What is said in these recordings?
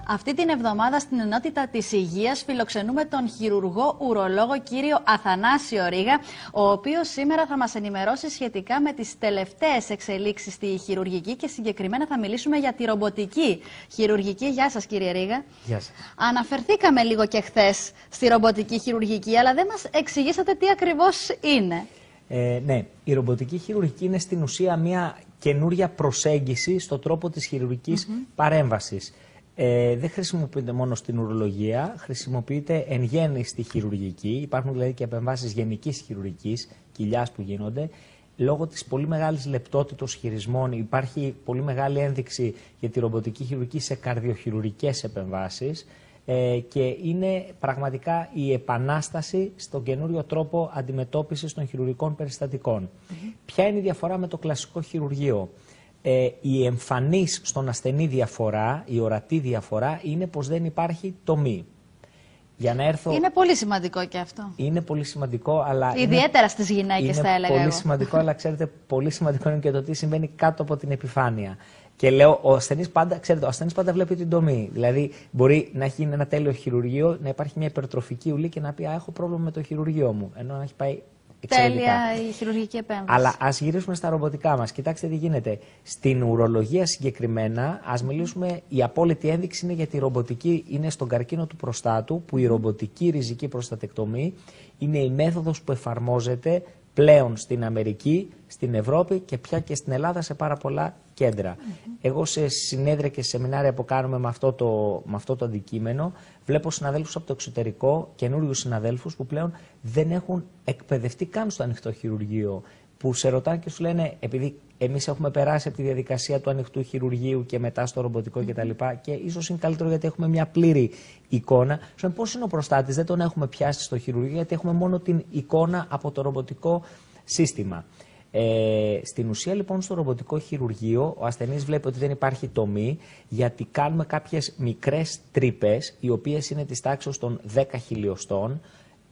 Αυτή την εβδομάδα στην Ενότητα της Υγείας φιλοξενούμε τον χειρουργό ουρολόγο κύριο Αθανάσιο Ρήγα, ο οποίος σήμερα θα μας ενημερώσει σχετικά με τις τελευταίες εξελίξεις στη χειρουργική και συγκεκριμένα θα μιλήσουμε για τη ρομποτική χειρουργική. Γεια σας κύριε Ρήγα. Γεια σας. Αναφερθήκαμε λίγο και χθες στη ρομποτική χειρουργική, αλλά δεν μας εξηγήσατε τι ακριβώς είναι. Ναι, η ρομποτική χειρουργική είναι στην ουσία μια καινούρια προσέγγιση στον τρόπο της χειρουργικής παρέμβασης. Δεν χρησιμοποιείται μόνο στην ουρολογία, χρησιμοποιείται εν γέννη στη χειρουργική. Υπάρχουν δηλαδή και επεμβάσεις γενικής χειρουργικής, κοιλιάς που γίνονται. Λόγω της πολύ μεγάλης λεπτότητος χειρισμών υπάρχει πολύ μεγάλη ένδειξη για τη ρομποτική χειρουργική σε καρδιοχειρουργικές επεμβάσεις. Και είναι πραγματικά η επανάσταση στον καινούριο τρόπο αντιμετώπισης των χειρουργικών περιστατικών. Ποια είναι η διαφορά με το κλασικό χειρουργείο? Η εμφανής στον ασθενή διαφορά, η ορατή διαφορά, είναι πως δεν υπάρχει τομή. Για να έρθω... Είναι πολύ σημαντικό και αυτό. Είναι πολύ σημαντικό, αλλά... Ιδιαίτερα στις γυναίκες θα έλεγα. Είναι πολύ σημαντικό, αλλά ξέρετε, πολύ σημαντικό είναι και το τι συμβαίνει κάτω από την επιφάνεια. Και λέω, ο ασθενής πάντα, ξέρετε, ο ασθενής πάντα βλέπει την τομή. Δηλαδή, μπορεί να έχει γίνει ένα τέλειο χειρουργείο, να υπάρχει μια υπερτροφική ουλή και να πει: έχω πρόβλημα με το χειρουργείο μου. Ενώ να έχει πάει εξαιρετικά. Τέλεια η χειρουργική επέμβαση. Αλλά ας γυρίσουμε στα ρομποτικά μας. Κοιτάξτε τι γίνεται. Στην ουρολογία συγκεκριμένα, ας μιλήσουμε, η απόλυτη ένδειξη είναι για τη ρομποτική, είναι στον καρκίνο του προστάτου, που η ρομποτική ριζική προστατεκτομή είναι η μέθοδος που εφαρμόζεται πλέον στην Αμερική, στην Ευρώπη και πια και στην Ελλάδα σε πάρα πολλά κέντρα. Εγώ σε συνέδρια και σε σεμινάρια που κάνουμε με αυτό το αντικείμενο, βλέπω συναδέλφους από το εξωτερικό, καινούριους συναδέλφους που πλέον δεν έχουν εκπαιδευτεί καν στο ανοιχτό χειρουργείο. Που σε ρωτάνε και σου λένε, επειδή εμείς έχουμε περάσει από τη διαδικασία του ανοιχτού χειρουργείου και μετά στο ρομποτικό κτλ. Και ίσως είναι καλύτερο γιατί έχουμε μια πλήρη εικόνα. Σου λένε πώς είναι ο προστάτης, δεν τον έχουμε πιάσει στο χειρουργείο, γιατί έχουμε μόνο την εικόνα από το ρομποτικό σύστημα. Στην ουσία λοιπόν στο ρομποτικό χειρουργείο ο ασθενής βλέπει ότι δεν υπάρχει τομή, γιατί κάνουμε κάποιες μικρές τρύπες, οι οποίες είναι της τάξης των 10 χιλιοστών.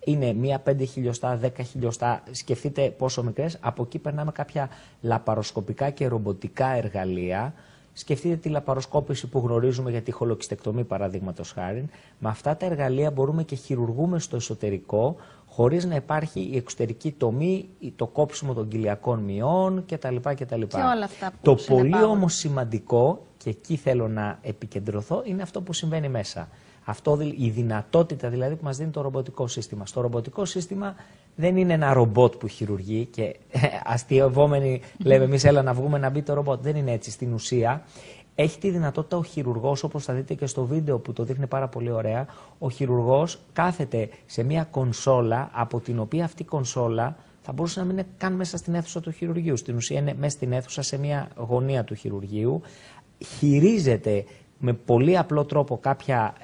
Είναι μία 5 χιλιοστά, 10 χιλιοστά, σκεφτείτε πόσο μικρές. Από εκεί περνάμε κάποια λαπαροσκοπικά και ρομποτικά εργαλεία. Σκεφτείτε τη λαπαροσκόπηση που γνωρίζουμε για τη χολοκυστεκτομή, παραδείγματος χάριν. Με αυτά τα εργαλεία μπορούμε και χειρουργούμε στο εσωτερικό, χωρίς να υπάρχει η εξωτερική τομή, το κόψιμο των κοιλιακών μειών κτλ. Και όλα αυτά που το πολύ όμως σημαντικό, και εκεί θέλω να επικεντρωθώ, είναι αυτό που συμβαίνει μέσα. Αυτό, η δυνατότητα δηλαδή που μας δίνει το ρομποτικό σύστημα. Στο ρομποτικό σύστημα δεν είναι ένα ρομπότ που χειρουργεί και αστειευόμενοι λέμε εμείς έλα να βγούμε να μπει το ρομπότ. Δεν είναι έτσι. Στην ουσία έχει τη δυνατότητα ο χειρουργός, όπως θα δείτε και στο βίντεο που το δείχνει πάρα πολύ ωραία, ο χειρουργός κάθεται σε μια κονσόλα, από την οποία αυτή η κονσόλα θα μπορούσε να μην είναι καν μέσα στην αίθουσα του χειρουργείου. Στην ουσία είναι μέσα στην αίθουσα σε μια γωνία του χειρουργείου. Χειρίζεται με πολύ απλό τρόπο κάποια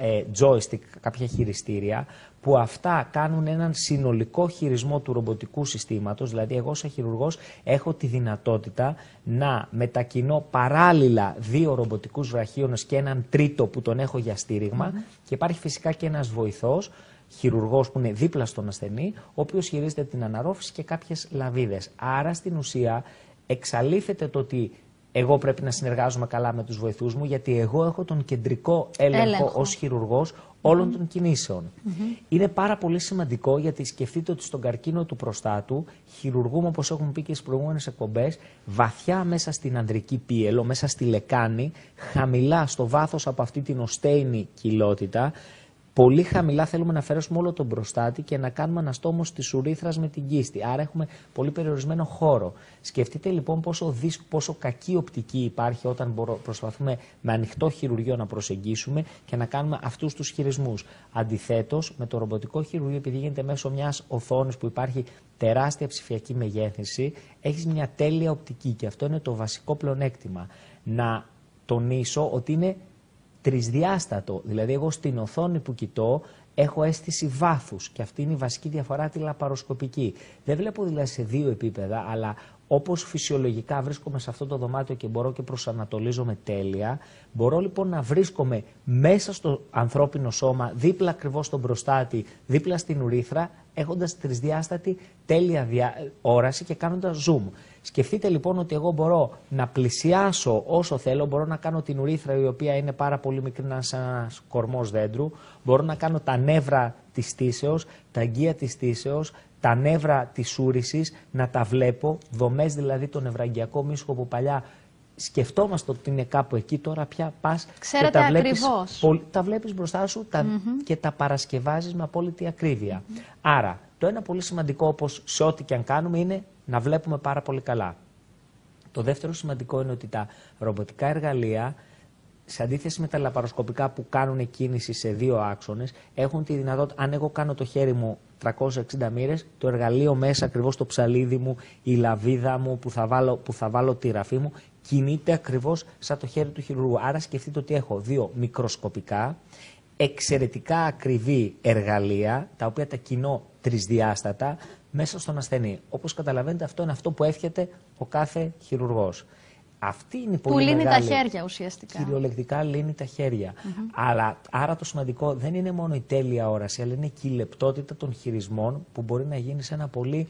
joystick, κάποια χειριστήρια, που αυτά κάνουν έναν συνολικό χειρισμό του ρομποτικού συστήματος. Δηλαδή εγώ σαν χειρουργός έχω τη δυνατότητα να μετακινώ παράλληλα 2 ρομποτικούς βραχίονες και έναν τρίτο που τον έχω για στήριγμα, και υπάρχει φυσικά και ένας βοηθός χειρουργός που είναι δίπλα στον ασθενή, ο οποίος χειρίζεται την αναρρόφηση και κάποιες λαβίδες. Άρα στην ουσία εξαλείφεται το ότι εγώ πρέπει να συνεργάζομαι καλά με τους βοηθούς μου, γιατί εγώ έχω τον κεντρικό έλεγχο ως χειρουργός όλων των κινήσεων. Είναι πάρα πολύ σημαντικό, γιατί σκεφτείτε ότι στον καρκίνο του προστάτου χειρουργούμε, όπως έχουμε πει και στις προηγούμενες εκπομπές, βαθιά μέσα στην ανδρική πίελο, μέσα στη λεκάνη, χαμηλά στο βάθος από αυτή την οστέινη κοιλότητα. Πολύ χαμηλά θέλουμε να αφαιρέσουμε όλο τον προστάτη και να κάνουμε αναστόμωση της ουρήθρας με την κίστη. Άρα έχουμε πολύ περιορισμένο χώρο. Σκεφτείτε λοιπόν πόσο κακή οπτική υπάρχει όταν προσπαθούμε με ανοιχτό χειρουργείο να προσεγγίσουμε και να κάνουμε αυτούς τους χειρισμούς. Αντιθέτως, με το ρομποτικό χειρουργείο, επειδή γίνεται μέσω μιας οθόνης που υπάρχει τεράστια ψηφιακή μεγέθυνση, έχεις μια τέλεια οπτική, και αυτό είναι το βασικό πλεονέκτημα. Να τονίσω ότι είναι τρισδιάστατο, δηλαδή εγώ στην οθόνη που κοιτώ έχω αίσθηση βάθους, και αυτή είναι η βασική διαφορά τη λαπαροσκοπική. Δεν βλέπω δηλαδή σε 2 επίπεδα, αλλά όπως φυσιολογικά βρίσκομαι σε αυτό το δωμάτιο και μπορώ και προσανατολίζομαι τέλεια, μπορώ λοιπόν να βρίσκομαι μέσα στο ανθρώπινο σώμα, δίπλα ακριβώς στον προστάτη, δίπλα στην ουρήθρα, έχοντας τρισδιάστατη τέλεια όραση και κάνοντας zoom. Σκεφτείτε λοιπόν ότι εγώ μπορώ να πλησιάσω όσο θέλω, μπορώ να κάνω την ουρήθρα η οποία είναι πάρα πολύ μικρή, σαν ένας κορμός δέντρου, μπορώ να κάνω τα νεύρα της στήσεως, τα αγκία της στήσεως, τα νεύρα της ούρησης, να τα βλέπω, δομές δηλαδή το νευραγγειακό μίσχο που παλιά σκεφτόμαστε ότι είναι κάπου εκεί, τώρα πια πας ξέρετε, και τα βλέπεις, ακριβώς. τα βλέπεις μπροστά σου και τα παρασκευάζεις με απόλυτη ακρίβεια. Άρα, το ένα πολύ σημαντικό, όπως σε ό,τι και αν κάνουμε, είναι να βλέπουμε πάρα πολύ καλά. Το δεύτερο σημαντικό είναι ότι τα ρομποτικά εργαλεία, σε αντίθεση με τα λαπαροσκοπικά που κάνουν κίνηση σε δύο άξονες, έχουν τη δυνατότητα, αν εγώ κάνω το χέρι μου 360 μοίρες, το εργαλείο μέσα, ακριβώς το ψαλίδι μου, η λαβίδα μου που θα βάλω τη ραφή μου, κινείται ακριβώς σαν το χέρι του χειρουργού. Άρα σκεφτείτε ότι έχω δύο μικροσκοπικά, εξαιρετικά ακριβή εργαλεία, τα οποία τα κινώ τρισδιάστατα μέσα στον ασθενή. Όπως καταλαβαίνετε, αυτό είναι αυτό που εύχεται ο κάθε χειρουργός. Αυτή είναι η πολύ λύνει μεγάλη, τα χέρια ουσιαστικά. Κυριολεκτικά λύνει τα χέρια. Άρα το σημαντικό δεν είναι μόνο η τέλεια όραση, αλλά είναι και η λεπτότητα των χειρισμών που μπορεί να γίνει σε ένα πολύ,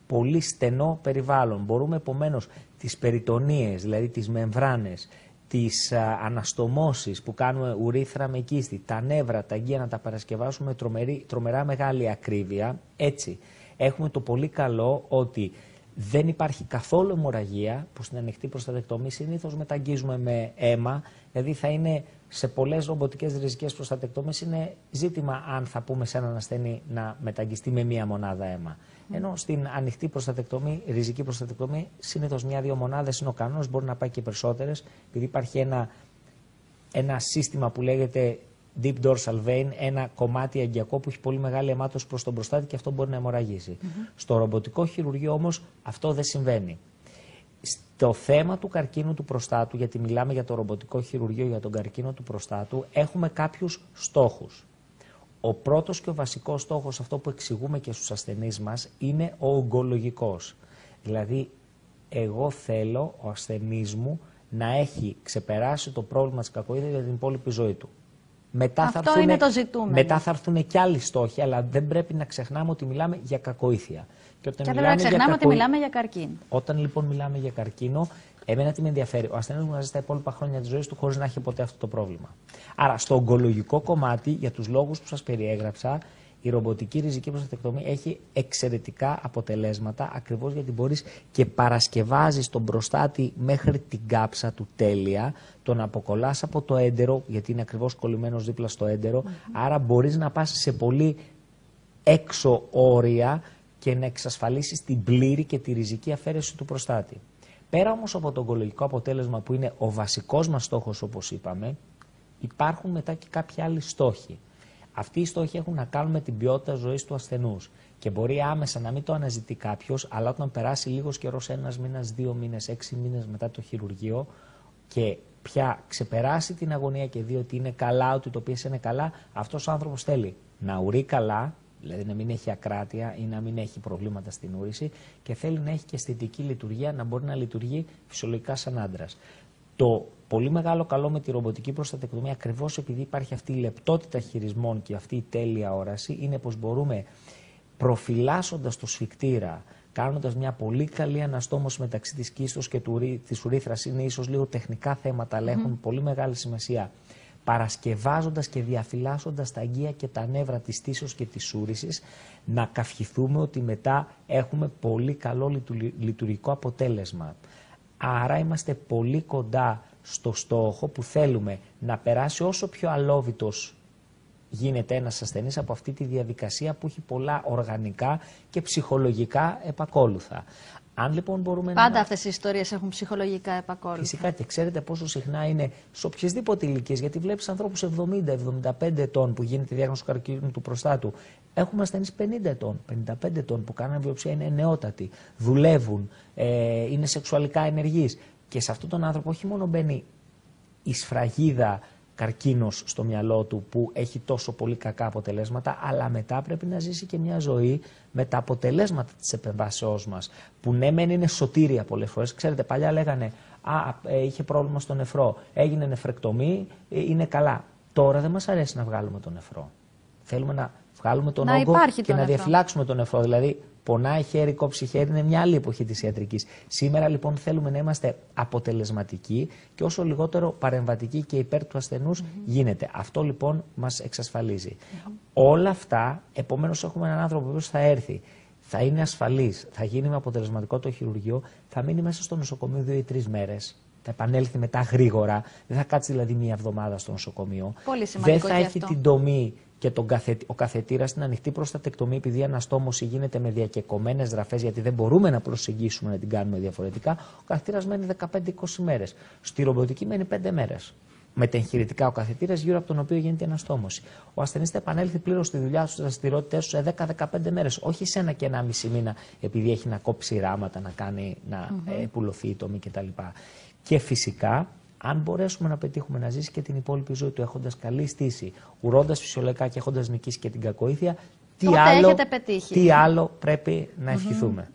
πολύ στενό περιβάλλον. Μπορούμε επομένως τις περιτονίες, δηλαδή τις μεμβράνες, τις αναστομώσεις που κάνουμε ουρήθρα με κίστη, τα νεύρα, τα αγκία να τα παρασκευάσουμε με τρομερά μεγάλη ακρίβεια. Έτσι, έχουμε το πολύ καλό ότι δεν υπάρχει καθόλου αιμορραγία, που στην ανοιχτή προστατεκτομή συνήθως μεταγγίζουμε με αίμα, δηλαδή θα είναι σε πολλές ρομποτικές ριζικές προστατεκτομίες είναι ζήτημα αν θα πούμε σε έναν ασθενή να μεταγγιστεί με μία μονάδα αίμα. Ενώ στην ανοιχτή προστατεκτομή, ριζική προστατεκτομή, συνήθως μία-δύο μονάδες είναι ο κανόνας, μπορεί να πάει και περισσότερες, επειδή υπάρχει ένα σύστημα που λέγεται deep dorsal vein, ένα κομμάτι αγκιακό που έχει πολύ μεγάλη αιμάτωση προς τον προστάτη και αυτό μπορεί να αιμορραγήσει. Στο ρομποτικό χειρουργείο όμως αυτό δεν συμβαίνει. Στο θέμα του καρκίνου του προστάτου, γιατί μιλάμε για το ρομποτικό χειρουργείο, για τον καρκίνο του προστάτου, έχουμε κάποιους στόχους. Ο πρώτος και ο βασικός στόχος, αυτό που εξηγούμε και στους ασθενείς μας, είναι ο ογκολογικός. Δηλαδή, εγώ θέλω ο ασθενής μου να έχει ξεπεράσει το πρόβλημα της κακοήθειας για την υπόλοιπη ζωή του. Αυτό είναι το ζητούμενο. Μετά θα έρθουν και άλλοι στόχοι, αλλά δεν πρέπει να ξεχνάμε ότι μιλάμε για κακοήθεια. Και δεν πρέπει να ξεχνάμε ότι μιλάμε για καρκίνο. Όταν λοιπόν μιλάμε για καρκίνο, εμένα τι με ενδιαφέρει, ο ασθενής μου να ζει τα υπόλοιπα χρόνια της ζωής του χωρίς να έχει ποτέ αυτό το πρόβλημα. Άρα, στο ογκολογικό κομμάτι, για τους λόγους που σας περιέγραψα, η ρομποτική ριζική προστατεκτομή έχει εξαιρετικά αποτελέσματα, ακριβώς γιατί μπορείς και παρασκευάζεις τον προστάτη μέχρι την κάψα του τέλεια, τον αποκολλάς από το έντερο, γιατί είναι ακριβώς κολλημένος δίπλα στο έντερο, άρα μπορείς να πας σε πολύ έξω όρια και να εξασφαλίσεις την πλήρη και τη ριζική αφαίρεση του προστάτη. Πέρα όμως από το ογκολογικό αποτέλεσμα που είναι ο βασικός μας στόχος, όπως είπαμε, υπάρχουν μετά και κάποιοι άλλοι στόχοι. Αυτοί οι στόχοι έχουν να κάνουν με την ποιότητα ζωής του ασθενούς και μπορεί άμεσα να μην το αναζητεί κάποιος, αλλά όταν περάσει λίγος καιρός, 1 μήνας, 2 μήνες, 6 μήνες μετά το χειρουργείο και πια ξεπεράσει την αγωνία και δει ότι είναι καλά, ότι το πίεση είναι καλά, αυτός ο άνθρωπος θέλει να ουρεί καλά, δηλαδή να μην έχει ακράτεια ή να μην έχει προβλήματα στην ούρηση και θέλει να έχει και αισθητική λειτουργία, να μπορεί να λειτουργεί φυσιολογικά σαν άντρας. Το πολύ μεγάλο καλό με τη ρομποτική προστατεκτομία, ακριβώς επειδή υπάρχει αυτή η λεπτότητα χειρισμών και αυτή η τέλεια όραση, είναι πως μπορούμε προφυλάσσοντας το σφικτήρα, κάνοντας μια πολύ καλή αναστόμωση μεταξύ της κίστος και της ουρήθρας, είναι ίσως λίγο τεχνικά θέματα, αλλά έχουν πολύ μεγάλη σημασία, παρασκευάζοντας και διαφυλάσσοντας τα αγκία και τα νεύρα της στήσεως και της ούρησης, να καυχηθούμε ότι μετά έχουμε πολύ καλό λειτουργικό αποτέλεσμα. Άρα είμαστε πολύ κοντά στο στόχο που θέλουμε να περάσει όσο πιο αλόβητος γίνεται ένας ασθενής από αυτή τη διαδικασία που έχει πολλά οργανικά και ψυχολογικά επακόλουθα. Αν λοιπόν μπορούμε Πάντα αυτές οι ιστορίες έχουν ψυχολογικά επακόλουθα. Φυσικά, και ξέρετε πόσο συχνά είναι σε οποιασδήποτε ηλικίες, γιατί βλέπεις ανθρώπους 70-75 ετών που γίνεται διάγνωση καρκίνου του προστάτου. Έχουμε ασθενείς 50 ετών, 55 ετών που κάνουν βιοψία, είναι νεότατοι, δουλεύουν, είναι σεξουαλικά ενεργείς. Και σε αυτόν τον άνθρωπο όχι μόνο μπαίνει η σφραγίδα καρκίνος στο μυαλό του που έχει τόσο πολύ κακά αποτελέσματα, αλλά μετά πρέπει να ζήσει και μια ζωή με τα αποτελέσματα της επεμβάσεώς μας, που ναι μεν είναι σωτήρια πολλές φορές. Ξέρετε, παλιά λέγανε είχε πρόβλημα στο νεφρό, έγινε νεφρεκτομή, είναι καλά. Τώρα δεν μας αρέσει να βγάλουμε τον νεφρό. Θέλουμε να βγάλουμε τον όγκο και να διαφυλάξουμε τον νεφρό. Δηλαδή, πονάει χέρι, κόψει χέρι, είναι μια άλλη εποχή της ιατρικής. Σήμερα λοιπόν θέλουμε να είμαστε αποτελεσματικοί και όσο λιγότερο παρεμβατικοί και υπέρ του ασθενούς γίνεται. Αυτό λοιπόν μας εξασφαλίζει. Όλα αυτά, επομένως έχουμε έναν άνθρωπο που θα έρθει, θα είναι ασφαλής, θα γίνει με αποτελεσματικό το χειρουργείο, θα μείνει μέσα στο νοσοκομείο 2 ή 3 μέρες. Θα επανέλθει μετά γρήγορα, δεν θα κάτσει δηλαδή μία εβδομάδα στο νοσοκομείο. Πολύ σημαντικό. Δεν θα έχει την τομή και ο καθετήρας στην ανοιχτή προστατεκτομή, επειδή η αναστόμωση γίνεται με διακεκομένες δραφές, γιατί δεν μπορούμε να προσεγγίσουμε να την κάνουμε διαφορετικά. Ο καθετήρας μένει 15-20 μέρες. Στη ρομποτική μένει 5 μέρες. Μετεγχειρητικά ο καθετήρας γύρω από τον οποίο γίνεται η αναστόμωση. Ο ασθενής θα επανέλθει πλήρως στη δουλειά του, στις δραστηριότητες του σε 10-15 μέρες. Όχι σε 1 και 1,5 μήνα, επειδή έχει να κόψει ράματα, να πουλωθεί η τομή κτλ. Και φυσικά, αν μπορέσουμε να πετύχουμε να ζήσει και την υπόλοιπη ζωή του έχοντας καλή στήση, ουρώντας φυσιολογικά και έχοντας νικήσει και την κακοήθεια, τι άλλο πρέπει να ευχηθούμε.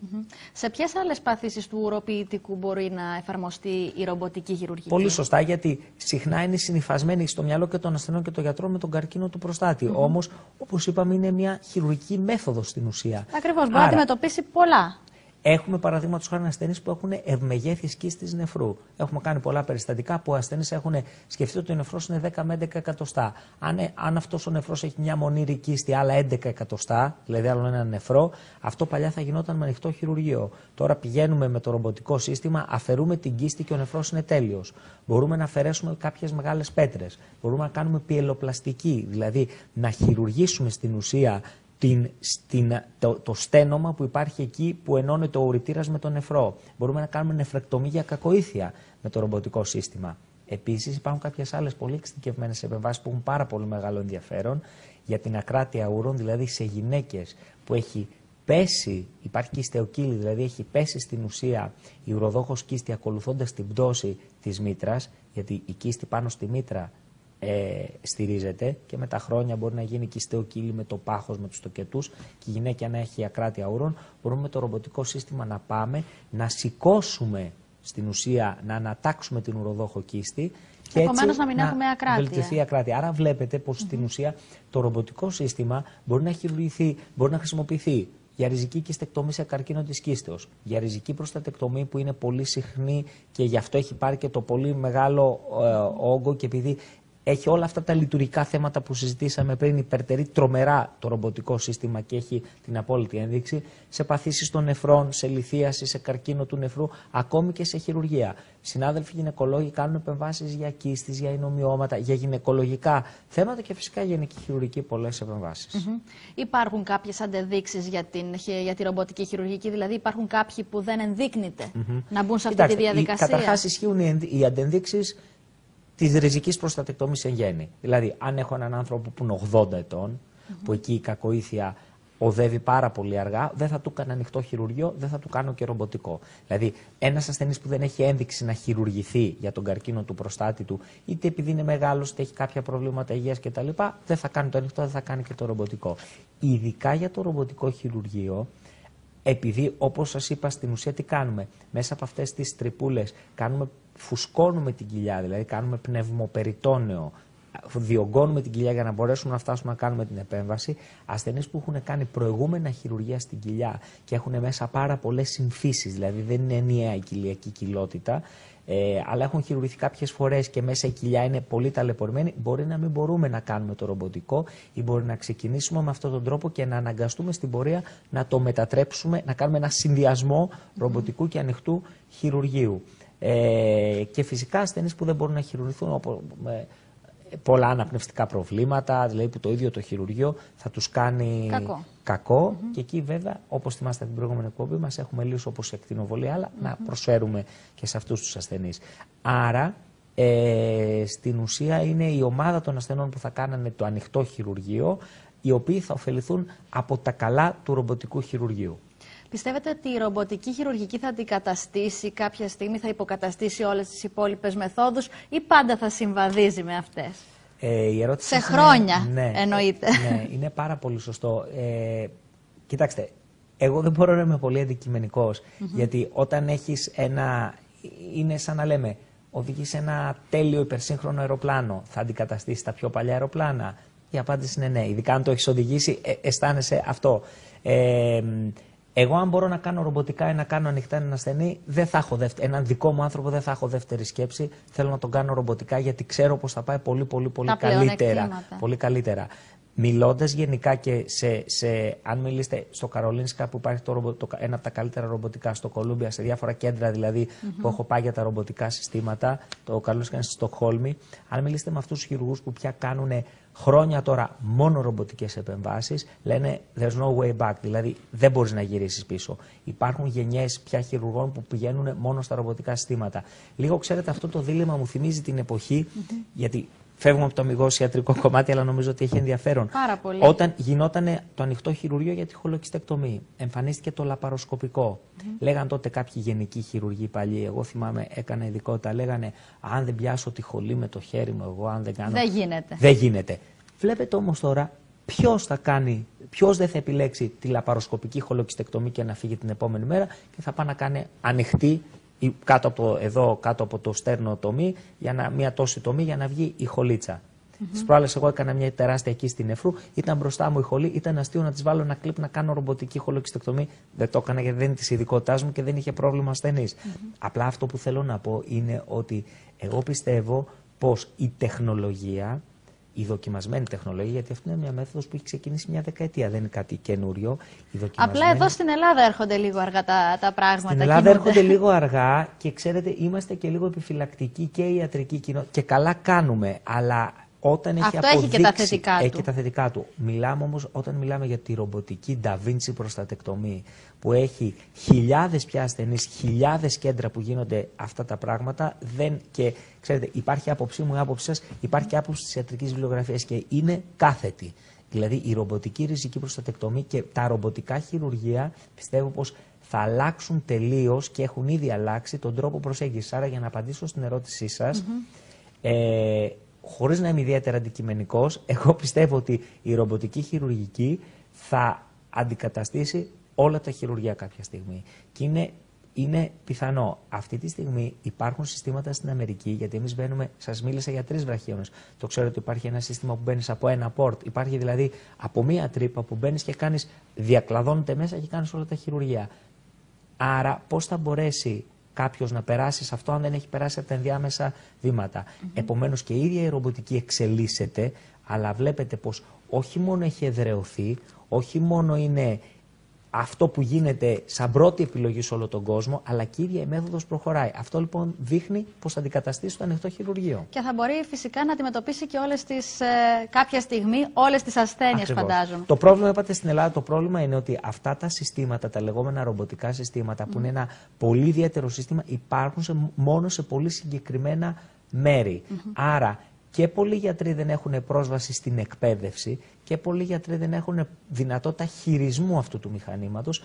Σε ποιες άλλες παθήσεις του ουροποιητικού μπορεί να εφαρμοστεί η ρομποτική χειρουργική? Πολύ σωστά, γιατί συχνά είναι συνυφασμένη στο μυαλό και των ασθενών και των γιατρών με τον καρκίνο του προστάτη. Όμως, όπως είπαμε, είναι μια χειρουργική μέθοδος στην ουσία. Ακριβώς, μπορεί να αντιμετωπίσει πολλά. Έχουμε παραδείγματος χάρη ασθενείς που έχουν ευμεγέθης κίστης νεφρού. Έχουμε κάνει πολλά περιστατικά που ασθενείς έχουν σκεφτεί ότι ο νεφρός είναι 10 με 11 εκατοστά. Αν αυτός ο νεφρός έχει μια μονήρη κίστη, άλλα 11 εκατοστά, δηλαδή άλλο ένα νεφρό, αυτό παλιά θα γινόταν με ανοιχτό χειρουργείο. Τώρα πηγαίνουμε με το ρομποτικό σύστημα, αφαιρούμε την κίστη και ο νεφρός είναι τέλειος. Μπορούμε να αφαιρέσουμε κάποιες μεγάλες πέτρες. Μπορούμε να κάνουμε πιελοπλαστική, δηλαδή να χειρουργήσουμε στην ουσία το στένομα που υπάρχει εκεί που ενώνεται ο ουρητήρας με τον νεφρό. Μπορούμε να κάνουμε νεφρεκτομή για κακοήθεια με το ρομποτικό σύστημα. Επίσης υπάρχουν κάποιες άλλες πολύ εξειδικευμένες επεμβάσεις που έχουν πάρα πολύ μεγάλο ενδιαφέρον για την ακράτεια ούρων, δηλαδή σε γυναίκες που έχει πέσει, υπάρχει κιστεοκύλη, δηλαδή έχει πέσει στην ουσία η ουροδόχος κίστη ακολουθώντας την πτώση της μήτρας, γιατί η κίστη πάνω στη μήτρα στηρίζεται και με τα χρόνια μπορεί να γίνει κιστεοκύλη με το πάχος, με τους τοκετούς και η γυναίκα να έχει ακράτεια ούρων. Μπορούμε με το ρομποτικό σύστημα να πάμε να σηκώσουμε στην ουσία, να ανατάξουμε την ουροδόχο κίστη και επομένως να μην έχουμε ακράτεια. Βελτιωθεί η ακράτεια. Άρα βλέπετε πως στην ουσία το ρομποτικό σύστημα μπορεί να χειρουργηθεί, μπορεί να χρησιμοποιηθεί για ριζική κιστεκτομή σε καρκίνο της κίστεως, για ριζική προστατεκτομή που είναι πολύ συχνή και γι' αυτό έχει πάρει και το πολύ μεγάλο όγκο και επειδή έχει όλα αυτά τα λειτουργικά θέματα που συζητήσαμε πριν, υπερτερεί τρομερά το ρομποτικό σύστημα και έχει την απόλυτη ένδειξη σε παθήσεις των νεφρών, σε λιθίαση, σε καρκίνο του νεφρού, ακόμη και σε χειρουργία. Συνάδελφοι γυναικολόγοι κάνουν επεμβάσεις για κίστης, για εινομιώματα, για γυναικολογικά θέματα και φυσικά γενική χειρουργική πολλές επεμβάσεις. Υπάρχουν κάποιες αντεδείξεις για τη ρομποτική χειρουργική, δηλαδή υπάρχουν κάποιοι που δεν ενδείκνυται να μπουν σε αυτή τη διαδικασία? Καταρχάς ισχύουν οι αντεδείξεις της ριζικής προστατεκτομής εν γέννη. Δηλαδή, αν έχω έναν άνθρωπο που είναι 80 ετών, που εκεί η κακοήθεια οδεύει πάρα πολύ αργά, δεν θα του κάνω ανοιχτό χειρουργείο, δεν θα του κάνω και ρομποτικό. Δηλαδή, ένας ασθενής που δεν έχει ένδειξη να χειρουργηθεί για τον καρκίνο του προστάτη του, είτε επειδή είναι μεγάλος, είτε έχει κάποια προβλήματα υγείας κτλ., δεν θα κάνει το ανοιχτό, δεν θα κάνει και το ρομποτικό. Ειδικά για το ρομποτικό χειρουργείο, επειδή όπως σας είπα στην ουσία τι κάνουμε, μέσα από αυτές τις τρυπούλες φουσκώνουμε την κοιλιά, δηλαδή κάνουμε πνευμοπεριτόνεο, διωγγώνουμε την κοιλιά για να μπορέσουμε να φτάσουμε να κάνουμε την επέμβαση. Ασθενείς που έχουν κάνει προηγούμενα χειρουργία στην κοιλιά και έχουν μέσα πάρα πολλές συμφίσεις, δηλαδή δεν είναι ενιαία η κοιλιακή κοιλότητα, αλλά έχουν χειρουργηθεί κάποιες φορές και μέσα η κοιλιά είναι πολύ ταλαιπωρημένη, μπορεί να μην μπορούμε να κάνουμε το ρομποτικό ή μπορεί να ξεκινήσουμε με αυτόν τον τρόπο και να αναγκαστούμε στην πορεία να το μετατρέψουμε, να κάνουμε ένα συνδυασμό ρομποτικού και ανοιχτού χειρουργείου. Και φυσικά ασθενείς που δεν μπορούν να χειρουργηθούν, πολλά αναπνευστικά προβλήματα, δηλαδή που το ίδιο το χειρουργείο θα τους κάνει κακό. Και εκεί βέβαια, όπως θυμάστε την προηγούμενη εκπομπή μας, έχουμε λύσεις όπως η ακτινοβολία, αλλά να προσφέρουμε και σε αυτούς τους ασθενείς. Άρα, στην ουσία είναι η ομάδα των ασθενών που θα κάνανε το ανοιχτό χειρουργείο, οι οποίοι θα ωφεληθούν από τα καλά του ρομποτικού χειρουργείου. Πιστεύετε ότι η ρομποτική χειρουργική θα αντικαταστήσει κάποια στιγμή, θα υποκαταστήσει όλες τις υπόλοιπες μεθόδους ή πάντα θα συμβαδίζει με αυτές? Η ερώτηση σε χρόνια εννοείται. Ναι, είναι πάρα πολύ σωστό. Κοιτάξτε, εγώ δεν μπορώ να είμαι πολύ αντικειμενικός, γιατί όταν έχεις είναι σαν να λέμε, οδηγείς ένα τέλειο υπερσύγχρονο αεροπλάνο, θα αντικαταστήσει τα πιο παλιά αεροπλάνα? Η απάντηση είναι ναι. Ειδικά αν το έχεις οδηγήσει, αισθάνεσαι αυτό. Εγώ, αν μπορώ να κάνω ρομποτικά ή να κάνω ανοιχτά έναν ασθενή, δεν θα έχω έναν δικό μου άνθρωπο, δεν θα έχω δεύτερη σκέψη. Θέλω να τον κάνω ρομποτικά, γιατί ξέρω πως θα πάει πολύ πολύ καλύτερα. Μιλώντας γενικά και αν μιλήσετε στο Καρολίνσκα, που υπάρχει ένα από τα καλύτερα ρομποτικά, στο Κολούμπια, σε διάφορα κέντρα δηλαδή που έχω πάει για τα ρομποτικά συστήματα, το Καρολίνσκα είναι στη Στοκχόλμη. Αν μιλήσετε με αυτούς τους χειρουργούς που πια κάνουν χρόνια τώρα μόνο ρομποτικές επεμβάσεις, λένε there's no way back, δηλαδή δεν μπορείς να γυρίσεις πίσω. Υπάρχουν γενιές πια χειρουργών που πηγαίνουν μόνο στα ρομποτικά συστήματα. Λίγο, ξέρετε, αυτό το δίλημμα μου θυμίζει την εποχή, γιατί φεύγουμε από το αμιγώς ιατρικό κομμάτι, αλλά νομίζω ότι έχει ενδιαφέρον. Πάρα πολύ. Όταν γινόταν το ανοιχτό χειρουργείο για τη χολοκυστεκτομή, εμφανίστηκε το λαπαροσκοπικό. Λέγαν τότε κάποιοι γενικοί χειρουργοί παλιοί, εγώ θυμάμαι, έκανα ειδικότητα, λέγανε αν δεν πιάσω τη χολή με το χέρι μου, εγώ αν δεν κάνω. Δεν γίνεται. Δεν γίνεται. Βλέπετε όμως τώρα ποιος δεν θα επιλέξει τη λαπαροσκοπική χολοκυστεκτομή και να φύγει την επόμενη μέρα και θα πάει να κάνει ανοιχτή ή κάτω από το στέρνο τομή, μια τόση τομή για να βγει η χολίτσα. Τις προάλλες εγώ έκανα μια τεράστια εκεί στην νεφρού, ήταν μπροστά μου η χολή, ήταν αστείο να της βάλω ένα κλιπ να κάνω ρομποτική χολοκυστεκτομή. Δεν το έκανα γιατί δεν είναι της ειδικότητάς μου και δεν είχε πρόβλημα ασθενής. Απλά αυτό που θέλω να πω είναι ότι εγώ πιστεύω πως η τεχνολογία, η δοκιμασμένη τεχνολογία, γιατί αυτή είναι μια μέθοδος που έχει ξεκινήσει μια δεκαετία, δεν είναι κάτι καινούριο. Απλά εδώ στην Ελλάδα έρχονται λίγο αργά τα πράγματα. Στην Ελλάδα έρχονται λίγο αργά και ξέρετε, είμαστε και λίγο επιφυλακτικοί και η ιατρική κοινότητα. Και καλά κάνουμε, αλλά όταν έχει αυτό αποδείξει. Έχει και τα θετικά του. Έχει και τα θετικά του. Μιλάμε όμως, όταν μιλάμε για τη ρομποτική Da Vinci προστατεκτομή, που έχει χιλιάδες πια ασθενείς, χιλιάδες κέντρα που γίνονται αυτά τα πράγματα, και ξέρετε, υπάρχει άποψή μου, η άποψή σας, υπάρχει και άποψη της ιατρικής βιβλιογραφίας και είναι κάθετη. Δηλαδή η ρομποτική ριζική προστατεκτομή και τα ρομποτικά χειρουργεία πιστεύω πως θα αλλάξουν τελείως και έχουν ήδη αλλάξει τον τρόπο προσέγγισης. Άρα, για να απαντήσω στην ερώτησή σας, χωρίς να είμαι ιδιαίτερα αντικειμενικός, εγώ πιστεύω ότι η ρομποτική χειρουργική θα αντικαταστήσει όλα τα χειρουργεία κάποια στιγμή. Και είναι πιθανό. Αυτή τη στιγμή υπάρχουν συστήματα στην Αμερική, γιατί εμείς μπαίνουμε, σας μίλησα για 3 βραχίονες. Το ξέρω ότι υπάρχει ένα σύστημα που μπαίνεις από ένα port. Υπάρχει δηλαδή από μία τρύπα που μπαίνεις και διακλαδώνεται μέσα και κάνεις όλα τα χειρουργεία. Άρα, πώς θα μπορέσει κάποιος να περάσει σε αυτό αν δεν έχει περάσει από τα ενδιάμεσα βήματα. Επομένως και η ίδια η ρομποτική εξελίσσεται, αλλά βλέπετε πως όχι μόνο έχει εδραιωθεί, όχι μόνο είναι αυτό που γίνεται σαν πρώτη επιλογή σε όλο τον κόσμο, αλλά και η ίδια η μέθοδος προχωράει. Αυτό λοιπόν δείχνει πως θα αντικαταστήσει το ανοιχτό χειρουργείο. Και θα μπορεί φυσικά να αντιμετωπίσει και κάποια στιγμή όλες τις ασθένειες, φαντάζομαι. Το πρόβλημα, είπατε, στην Ελλάδα, το πρόβλημα είναι ότι αυτά τα συστήματα, τα λεγόμενα ρομποτικά συστήματα, που είναι ένα πολύ ιδιαίτερο σύστημα, υπάρχουν μόνο σε πολύ συγκεκριμένα μέρη. Άρα, και πολλοί γιατροί δεν έχουν πρόσβαση στην εκπαίδευση και πολλοί γιατροί δεν έχουν δυνατότητα χειρισμού αυτού του μηχανήματος.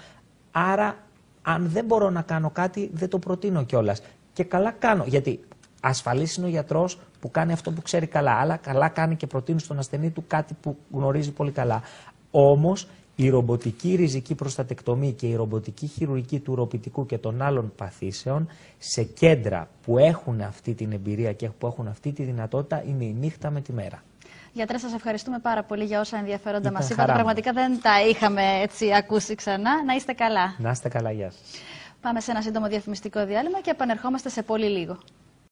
Άρα, αν δεν μπορώ να κάνω κάτι, δεν το προτείνω κιόλας. Και καλά κάνω, γιατί ασφαλής είναι ο γιατρός που κάνει αυτό που ξέρει καλά, αλλά καλά κάνει και προτείνει στον ασθενή του κάτι που γνωρίζει πολύ καλά. Όμως, η ρομποτική ριζική προστατεκτομή και η ρομποτική χειρουργική του ουροπιτικού και των άλλων παθήσεων σε κέντρα που έχουν αυτή την εμπειρία και που έχουν αυτή τη δυνατότητα είναι η νύχτα με τη μέρα. Γιατρέ, σας ευχαριστούμε πάρα πολύ για όσα ενδιαφέροντα μας είπατε. Πραγματικά δεν τα είχαμε έτσι ακούσει ξανά. Να είστε καλά. Να είστε καλά, γεια σας. Πάμε σε ένα σύντομο διαφημιστικό διάλειμμα και επανερχόμαστε σε πολύ λίγο.